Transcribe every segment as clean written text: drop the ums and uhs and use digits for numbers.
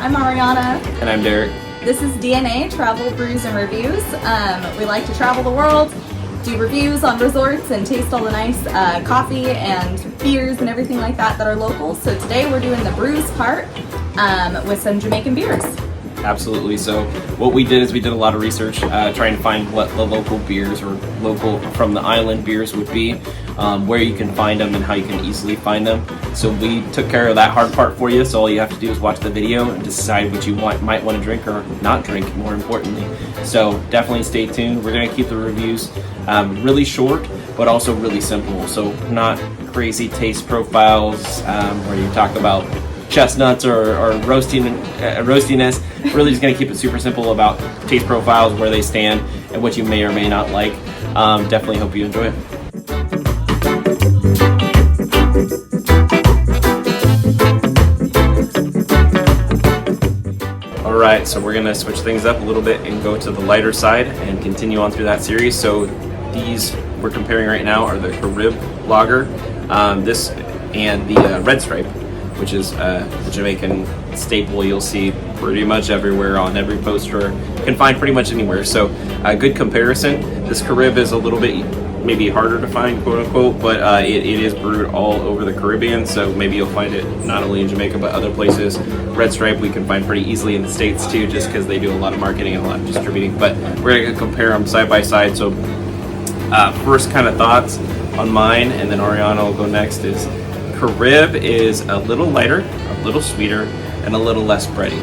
I'm Ariana. And I'm Derek. This is DNA, Travel, Brews, and Reviews. We like to travel the world, do reviews on resorts, and taste all the nice coffee and beers and everything like that are local. So today we're doing the brews part with some Jamaican beers. Absolutely. So what we did is we did a lot of research trying to find what the local beers or local from the island beers would be, where you can find them and how you can easily find them. So we took care of that hard part for you. So all you have to do is watch the video and decide what you might want to drink or not drink, more importantly. So definitely stay tuned. We're going to keep the reviews really short, but also really simple. So not crazy taste profiles where you talk about chestnuts or roastiness. Really just going to keep it super simple about taste profiles, where they stand, and what you may or may not like. Definitely hope you enjoy it. Alright, so we're going to switch things up a little bit and go to the lighter side and continue on through that series. So these we're comparing right now are the Carib lager, this and the Red Stripe, which is the Jamaican staple you'll see pretty much everywhere on every poster. You can find pretty much anywhere. So a good comparison. This Carib is a little bit maybe harder to find, quote unquote, but it is brewed all over the Caribbean. So maybe you'll find it not only in Jamaica but other places. Red Stripe we can find pretty easily in the States too, just because they do a lot of marketing and a lot of distributing. But we're gonna compare them side by side. So first kind of thoughts on mine, and then Ariana will go next, is Carib is a little lighter, a little sweeter, and a little less bready.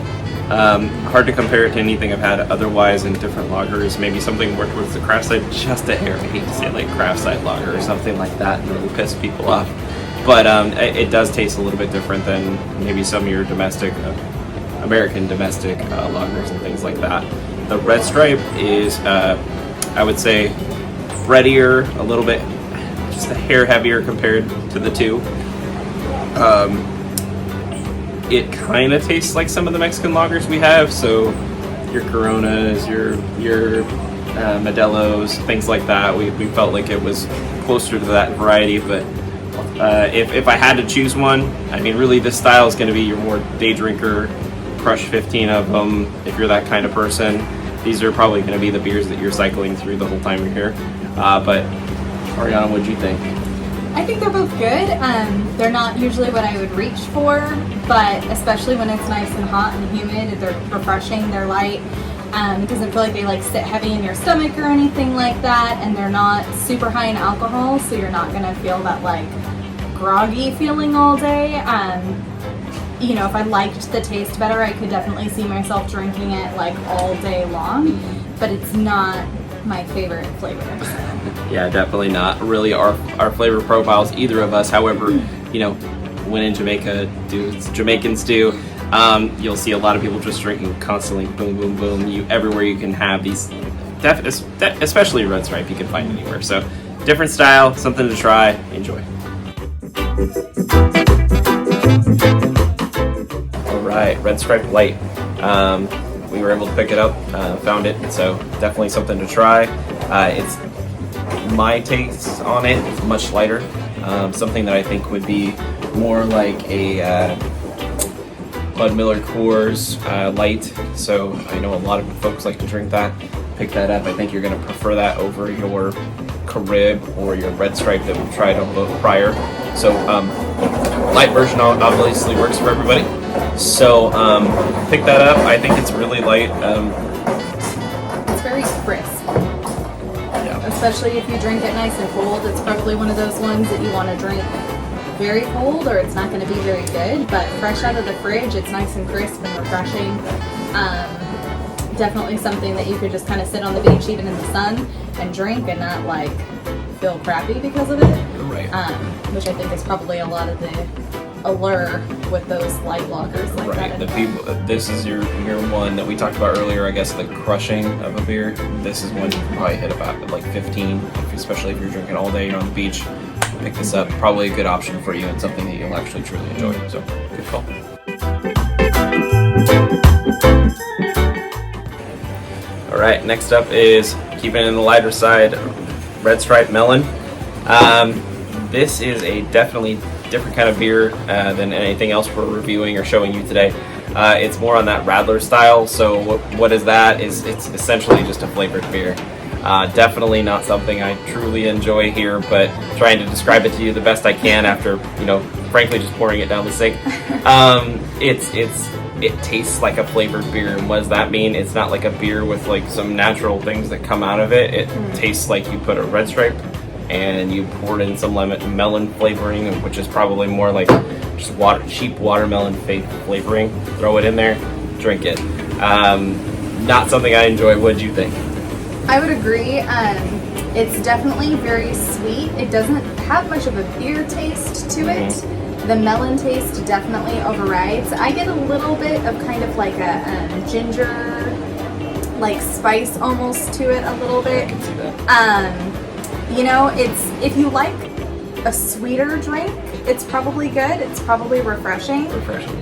Hard to compare it to anything I've had otherwise in different lagers. Maybe something more towards the craft side, just a hair. I hate to say like craft side lager or something like that and really piss people off. But it does taste a little bit different than maybe some of your domestic, American domestic lagers and things like that. The Red Stripe is, I would say, breadier, a little bit, just a hair heavier compared to the two. It kind of tastes like some of the Mexican lagers we have, so your Coronas, your Modelos, things like that. We felt like it was closer to that variety, but if I had to choose one, I mean, really this style is going to be your more day drinker, crush 15 of them if you're that kind of person. These are probably going to be the beers that you're cycling through the whole time you're here. But Ariana, what'd you think? I think they're both good. They're not usually what I would reach for, but especially when it's nice and hot and humid, they're refreshing, they're light. It doesn't feel like they like sit heavy in your stomach or anything like that, and they're not super high in alcohol, so you're not gonna feel that like groggy feeling all day. You know, if I liked the taste better, I could definitely see myself drinking it like all day long, but it's not my favorite flavor. So. Yeah, definitely not really our flavor profiles, either of us. However, you know, when in Jamaica, Jamaicans do, you'll see a lot of people just drinking constantly, boom, boom, boom. Everywhere you can have these, especially Red Stripe, you can find anywhere. So different style, something to try, enjoy. All right, Red Stripe Light. We were able to pick it up, found it, so definitely something to try. It's my taste on it is much lighter, something that I think would be more like a Bud Miller Coors light. So I know a lot of folks like to drink that. Pick that up. I think you're going to prefer that over your Carib or your Red Stripe that we've tried on both prior. So light version obviously works for everybody. So pick that up. I think it's really light. It's very crisp. Especially if you drink it nice and cold, it's probably one of those ones that you want to drink very cold or it's not going to be very good, but fresh out of the fridge, it's nice and crisp and refreshing. Definitely something that you could just kind of sit on the beach even in the sun and drink and not like feel crappy because of it. Right. Which I think is probably a lot of the allure with those light lagers like right. that. The people. This is your one that we talked about earlier. I guess the crushing of a beer. This is one you can probably hit about like 15, especially if you're drinking all day. You're on the beach. Pick this up. Probably a good option for you and something that you'll actually truly enjoy. So good call. All right. Next up is keeping it in the lighter side. Red Stripe Melon. This is a definitely different kind of beer than anything else we're reviewing or showing you today. It's more on that Radler style. So what is that? It's essentially just a flavored beer. Definitely not something I truly enjoy here, but trying to describe it to you the best I can after, frankly, just pouring it down the sink. It tastes like a flavored beer, and what does that mean? It's not like a beer with like some natural things that come out of it. It tastes like you put a Red Stripe and you poured in some melon flavoring, which is probably more like just cheap watermelon flavoring. Throw it in there, drink it. Not something I enjoy. What do you think? I would agree. It's definitely very sweet. It doesn't have much of a beer taste to it. The melon taste definitely overrides. I get a little bit of kind of like a ginger, like spice almost to it a little bit. I can see that. It's if you like a sweeter drink, it's probably good. It's probably refreshing.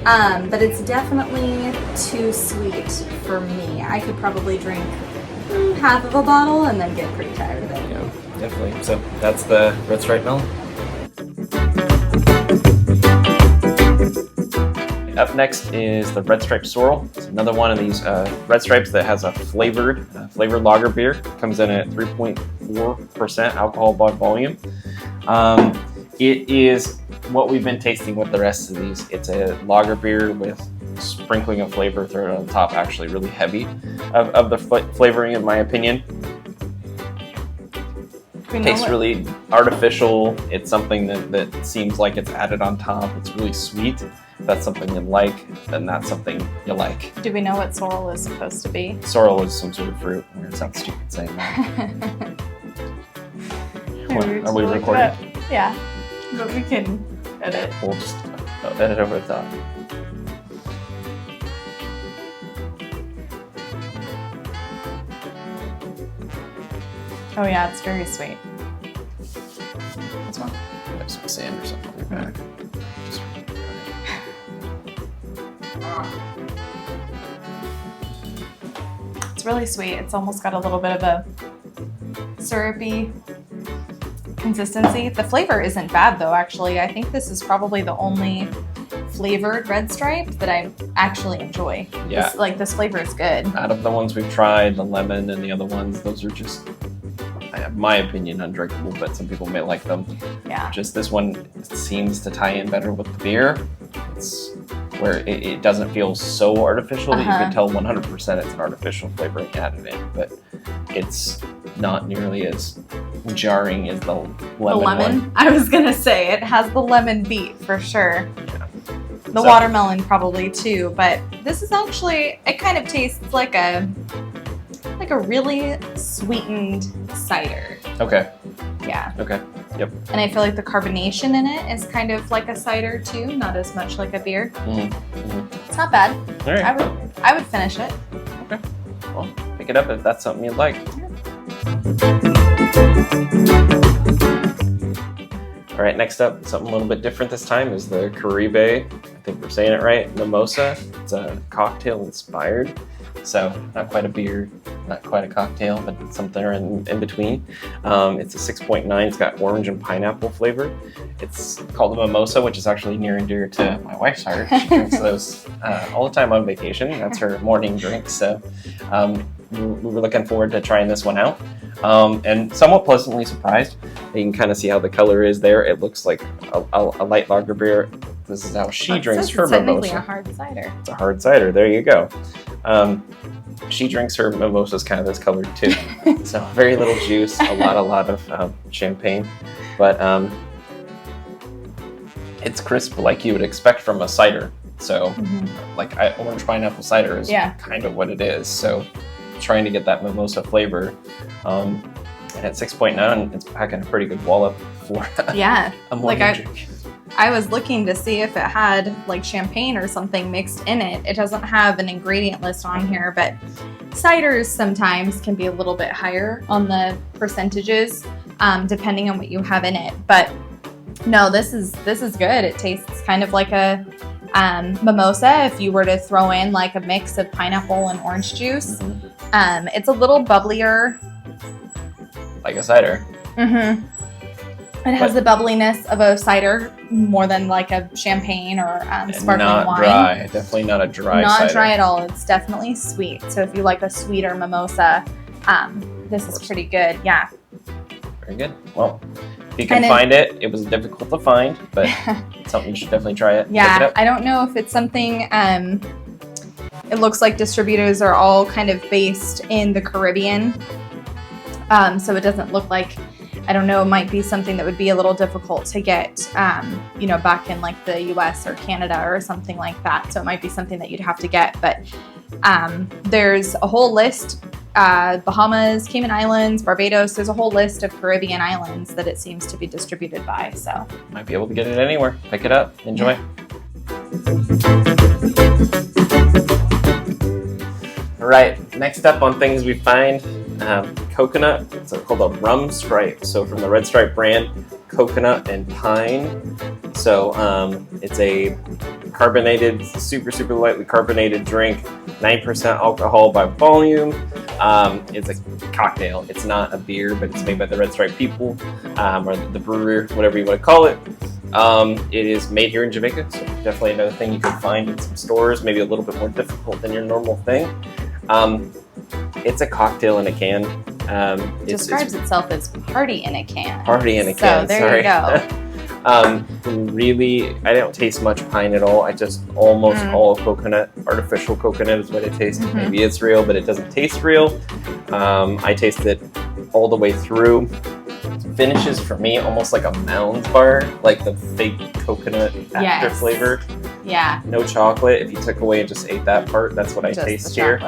But it's definitely too sweet for me. I could probably drink half of a bottle and then get pretty tired of it. Yeah, definitely. So that's the Red Stripe Melon. Up next is the Red Stripe Sorrel. It's another one of these Red Stripes that has a flavored lager beer. Comes in at 3.4% alcohol by volume. It is what we've been tasting with the rest of these. It's a lager beer with sprinkling of flavor thrown on top, actually really heavy of the flavoring, in my opinion. Tastes really artificial. It's something that seems like it's added on top. It's really sweet. That's something you like, then that's something you like. Do we know what sorrel is supposed to be? Sorrel is some sort of fruit. It sounds stupid saying that. Are we recording? Yeah, but we can edit. We'll just edit over the top. Oh yeah, it's very sweet. That's one. There's some sand or something on your back. It's really sweet. It's almost got a little bit of a syrupy consistency. The flavor isn't bad though, actually. I think this is probably the only flavored Red Stripe that I actually enjoy. Yeah. This flavor is good. Out of the ones we've tried, the lemon and the other ones, those are just, I have my opinion, undrinkable, but some people may like them. Yeah. Just this one seems to tie in better with the beer. It's where it doesn't feel so artificial that you can tell 100% it's an artificial flavoring added in, but it's not nearly as jarring as the lemon one. I was gonna say it has the lemon beat for sure. Yeah. The watermelon probably too, but this is actually, it kind of tastes like a really sweetened cider. Okay. Yeah. Okay. Yep. And I feel like the carbonation in it is kind of like a cider too, not as much like a beer. It's not bad. All right. I would finish it. Okay. Well, pick it up if that's something you'd like. All right, next up, something a little bit different this time is the Caribé, I think we're saying it right, Mimosa. It's a cocktail inspired. So not quite a beer, not quite a cocktail, but something in between. It's a 6.9. It's got orange and pineapple flavor. It's called a mimosa, which is actually near and dear to my wife's heart. She drinks those all the time on vacation. That's her morning drink. So we were looking forward to trying this one out. And somewhat pleasantly surprised. You can kind of see how the color is there. It looks like a light lager beer. This is how she drinks her mimosa. Technically a hard cider. It's a hard cider. There you go. She drinks her mimosas kind of this color too. So very little juice, a lot of champagne, but it's crisp like you would expect from a cider. So orange pineapple cider is kind of what it is. So trying to get that mimosa flavor. And at 6.9, it's packing a pretty good wallop for a morning drink. I was looking to see if it had like champagne or something mixed in it. It doesn't have an ingredient list on here, but ciders sometimes can be a little bit higher on the percentages, depending on what you have in it. But no, this is good. It tastes kind of like a mimosa if you were to throw in like a mix of pineapple and orange juice. It's a little bubblier. Like a cider. It has the bubbliness of a cider more than like a champagne or sparkling not wine. Dry. Definitely not a dry Not cider. dry at all. It's definitely sweet. So if you like a sweeter mimosa, this is pretty good. Yeah. Very good. Well, if you can find it, it was difficult to find, but it's something you should definitely try it. Yeah, I don't know if it's something, it looks like distributors are all kind of based in the Caribbean. So it doesn't look like, I don't know, it might be something that would be a little difficult to get, you know, back in like the US or Canada or something like that. So it might be something that you'd have to get, but there's a whole list, Bahamas, Cayman Islands, Barbados, there's a whole list of Caribbean islands that it seems to be distributed by, so. Might be able to get it anywhere. Pick it up, enjoy. Yeah. All right, next up on things we find, coconut. It's called a rum stripe. So from the Red Stripe brand, coconut and pine. So it's a carbonated, super lightly carbonated drink, 9% alcohol by volume. It's a cocktail. It's not a beer, but it's made by the Red Stripe people, or the brewer, whatever you want to call it. It is made here in Jamaica, so definitely another thing you can find in some stores, maybe a little bit more difficult than your normal thing. It's a cocktail in a can. It describes itself as party in a can. Party in a can, so there you go. Really, I don't taste much pine at all. I just almost all coconut. Artificial coconut is what it tastes. Maybe it's real, but it doesn't taste real. I taste it all the way through. Finishes for me almost like a Mounds bar, like the fake coconut after flavor. Yeah. No chocolate. If you took away and just ate that part, that's what I taste here.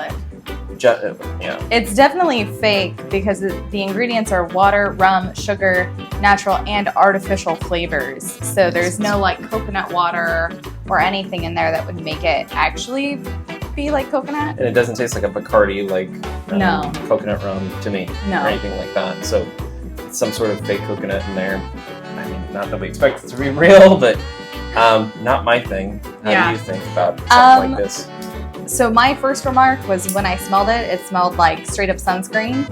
Yeah. It's definitely fake because the ingredients are water, rum, sugar, natural and artificial flavors. So there's no like coconut water or anything in there that would make it actually be like coconut. And it doesn't taste like a Bacardi, like no coconut rum to me, or anything like that. So it's some sort of fake coconut in there. I mean, not that we expect it to be real, but not my thing. How do you think about something like this? So my first remark was when I smelled it, it smelled like straight up sunscreen.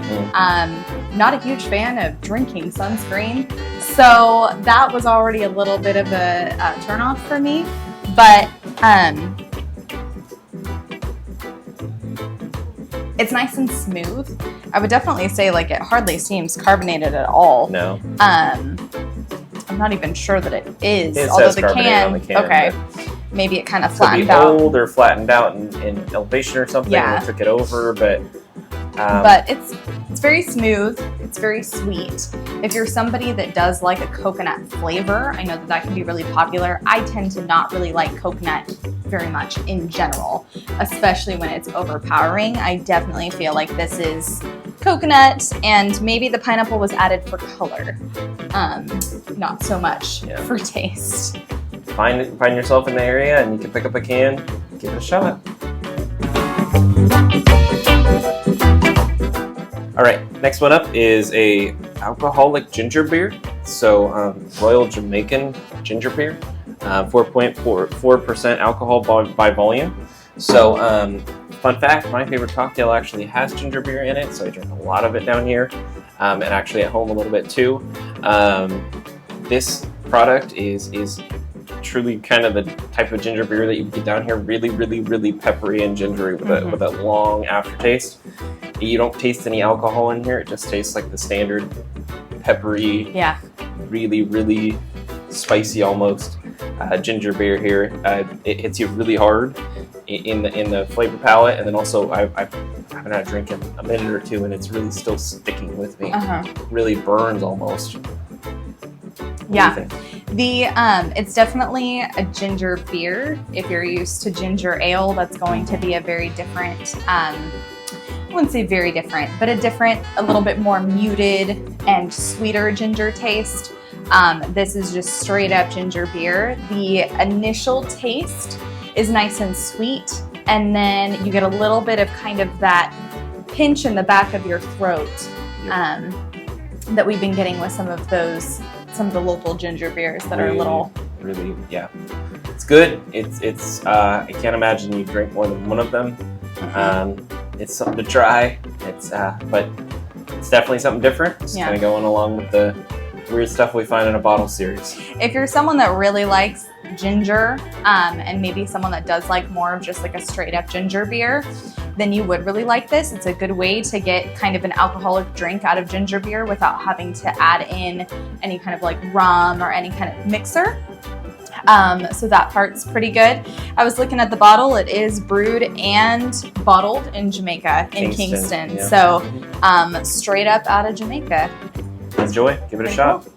Not a huge fan of drinking sunscreen. So that was already a little bit of a turnoff for me. But it's nice and smooth. I would definitely say like it hardly seems carbonated at all. No. I'm not even sure that it is. It although says carbonated on the can, okay. Maybe it kind of flattened out. Could be old or flattened out in elevation or something. Yeah. And took it over, but it's very smooth. It's very sweet. If you're somebody that does like a coconut flavor, I know that can be really popular. I tend to not really like coconut very much in general, especially when it's overpowering. I definitely feel like this is coconut, and maybe the pineapple was added for color, not so much for taste. Find yourself in the area and you can pick up a can, give it a shot. All right, next one up is a alcoholic ginger beer. So Royal Jamaican ginger beer, 4.4% alcohol by volume. So fun fact, my favorite cocktail actually has ginger beer in it, so I drink a lot of it down here, and actually at home a little bit too. This product is truly kind of the type of ginger beer that you get down here, really peppery and gingery with a long aftertaste. You don't taste any alcohol in here. It just tastes like the standard peppery, really spicy almost ginger beer here. It hits you really hard in the flavor palette, and then also I haven't had a drink in a minute or two, and it's really still sticking with me. Really burns almost. Yeah. It's definitely a ginger beer. If you're used to ginger ale, that's going to be a very different, I wouldn't say very different, but a little bit more muted and sweeter ginger taste. This is just straight up ginger beer. The initial taste is nice and sweet, and then you get a little bit of kind of that pinch in the back of your throat that we've been getting with some of the local ginger beers that are a little really it's good. It's I can't imagine you drink more than one of them. It's something to try. It's but it's definitely something different. It's kind of going along with the weird stuff we find in a bottle series. If you're someone that really likes ginger, and maybe someone that does like more of just like a straight up ginger beer, then you would really like this. It's a good way to get kind of an alcoholic drink out of ginger beer without having to add in any kind of like rum or any kind of mixer. So that part's pretty good. I was looking at the bottle. It is brewed and bottled in Jamaica, in Kingston. Yeah. So straight up out of Jamaica. Enjoy. Give it a shot. Cool.